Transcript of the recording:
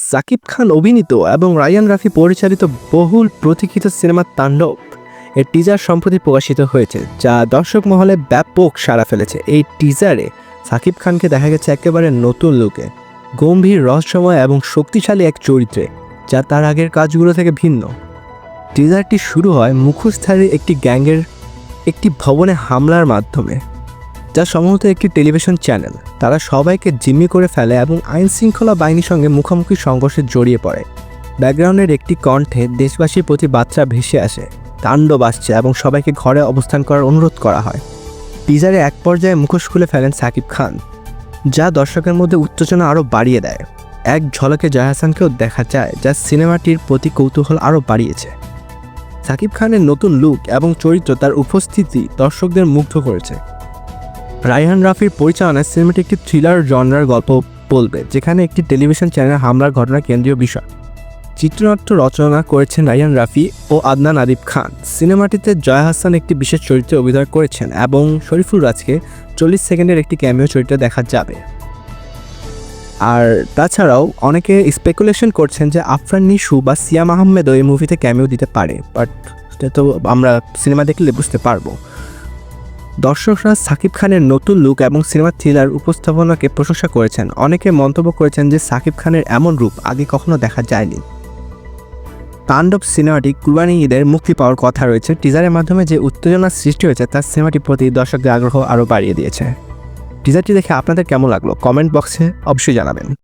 সাকিব খান অভিনীত এবং রায়ান রাফি পরিচালিত বহুল প্রতীক্ষিত সিনেমা তাণ্ডব এর টিজার সম্প্রতি প্রকাশিত হয়েছে, যা দর্শক মহলে ব্যাপক সাড়া ফেলেছে। এই টিজারে সাকিব খানকে দেখা গেছে একেবারে নতুন লুকে, গম্ভীর, রহস্যময় এবং শক্তিশালী এক চরিত্রে, যা তার আগের কাজগুলো থেকে ভিন্ন। টিজারটি শুরু হয় মুখোশধারী একটি গ্যাংয়ের একটি ভবনে হামলার মাধ্যমে, যা সম্ভবত একটি টেলিভিশন চ্যানেল। তারা সবাইকে জিম্মি করে ফেলে এবং আইন শৃঙ্খলা বাহিনীর সঙ্গে মুখোমুখি সংঘর্ষে জড়িয়ে পড়ে। ব্যাকগ্রাউন্ডের একটি কণ্ঠে দেশবাসীর প্রতি বার্তা ভেসে আসে, তাণ্ডব আসছে এবং সবাইকে ঘরে অবস্থান করার অনুরোধ করা হয়। টিজারে এক পর্যায়ে মুখোশ খুলে ফেলেন সাকিব খান, যা দর্শকের মধ্যে উত্তেজনা আরও বাড়িয়ে দেয়। এক ঝলকে জয়া আহসানকেও দেখা যায়, যা সিনেমাটির প্রতি কৌতূহল আরও বাড়িয়েছে। সাকিব খানের নতুন লুক এবং চরিত্র তার উপস্থিতি দর্শকদের মুগ্ধ করেছে। রায়হান রাফির পরিচালনায় সিনেমাটি একটি থ্রিলার জনরার গল্প বলবে, যেখানে একটি টেলিভিশন চ্যানেল হামলার ঘটনা কেন্দ্রীয় বিষয়। চিত্রনাট্য রচনা করেছেন রায়হান রাফি ও আদনান আদিব খান। সিনেমাটিতে জয়া আহসান একটি বিশেষ চরিত্রে অভিনয় করেছেন এবং শরীফুল রাজকে 40 সেকেন্ডের একটি ক্যামিও চরিত্রে দেখা যাবে। আর তাছাড়াও অনেকে স্পেকুলেশন করছেন যে আফরান নিশু বা সিয়াম আহমেদও এই মুভিতে ক্যামিও দিতে পারে, বাট সেটা তো আমরা সিনেমা দেখলে বুঝতে পারবো। দর্শকরা সাকিব খানের নতুন লুক এবং সিনেমার থ্রিলার উপস্থাপনাকে প্রশংসা করেছেন। অনেকে মন্তব্য করেছেন যে সাকিব খানের এমন রূপ আগে কখনো দেখা যায়নি। তাণ্ডব সিনেমাটি কুরবানি ঈদের মুক্তি পাওয়ার কথা রয়েছে। টিজারের মাধ্যমে যে উত্তেজনার সৃষ্টি হয়েছে তা সিনেমাটির প্রতি দর্শকদের আগ্রহ আরও বাড়িয়ে দিয়েছে। টিজারটি দেখে আপনাদের কেমন লাগলো কমেন্ট বক্সে অবশ্যই জানাবেন।